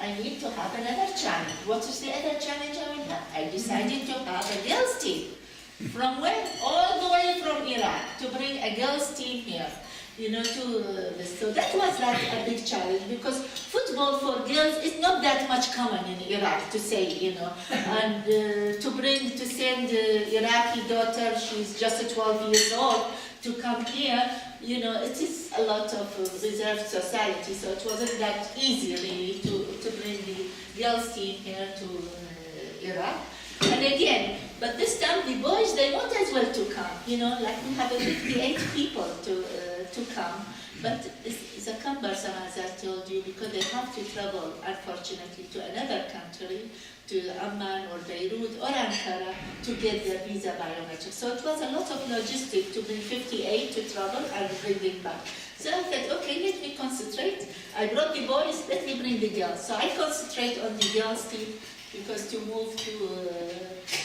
I need to have another challenge. What is the other challenge I will have? I decided to have a girls' team. From where? All the way from Iraq, to bring a girls' team here. So that was like a big challenge, because football for girls is not that much common in Iraq, to say, and to send Iraqi daughter, she's just 12 years old, to come here, it is a lot of reserved society, so it wasn't that easy really to bring the girls team here to Iraq. And again, but this time the boys, they want as well to come, like we have 58 people to come, but it's a cumbersome, as I told you, because they have to travel, unfortunately, to another country, to Amman or Beirut or Ankara, to get their visa biometrics. So it was a lot of logistics to bring 58 to travel and bring them back. So I thought, okay, let me concentrate. I brought the boys, let me bring the girls. So I concentrate on the girls team, because to move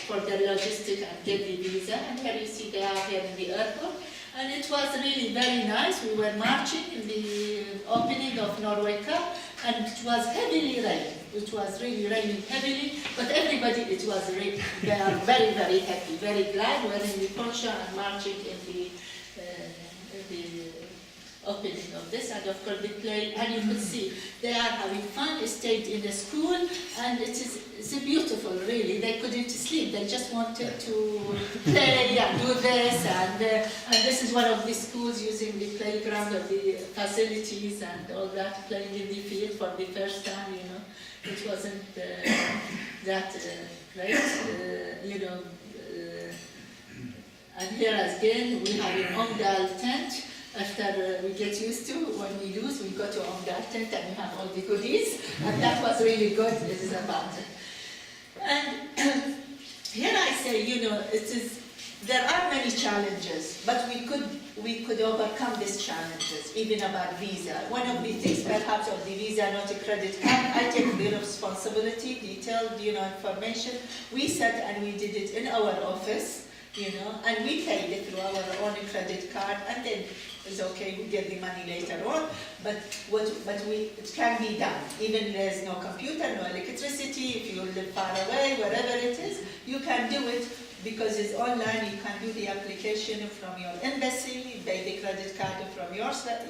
for the logistics and get the visa. And here you see they are here in the airport. And it was really very nice. We were marching in the opening of Norway Cup, and it was heavily raining. It was really raining heavily, but everybody, it was really, they are very, very happy, very glad we're in the poncho and marching in the opening of this, and of course they play, and you could see they are having fun. They stayed in the school, and it's beautiful, really. They couldn't sleep. They just wanted to play and do this, and this is one of the schools using the playground of the facilities and all that, playing in the field for the first time. It wasn't that great, and here again we have an Omdal tent. After we get used to, when we lose, we go to Omdal tent and we have all the goodies, and that was really good. This is about it. And here I say, there are many challenges, but we could overcome these challenges, even about visa. One of the things, perhaps, of the visa, not a credit card, I take the responsibility, detailed, information. We sat and we did it in our office. And we paid it through our own credit card, and then it's okay, we get the money later on, but it can be done. Even there's no computer, no electricity, if you live far away, wherever it is, you can do it, because it's online. You can do the application from your embassy, pay the credit card from yourself,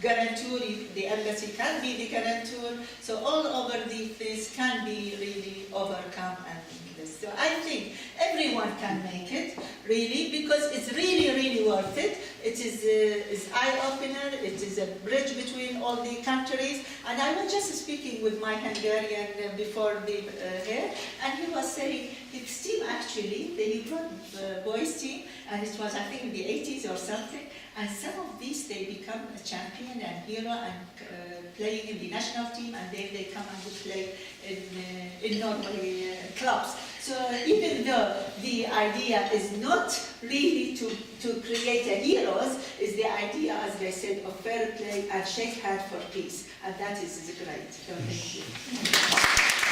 guarantor, the embassy can be the guarantor, so all over these things can be really overcome. And so I think everyone can make it, really, because it's really, really worth it. It is eye-opener, it is a bridge between all the countries. And I was just speaking with my Hungarian before here, and he was saying his team actually, he brought the boys team, and it was, I think, in the 80s or something, and some of these, they become a champion and hero and playing in the national team, and then they come and play in Norway clubs. So even though the idea is not really to create a heroes, is the idea, as they said, of fair play and shake hands for peace. And that is great. So thank you.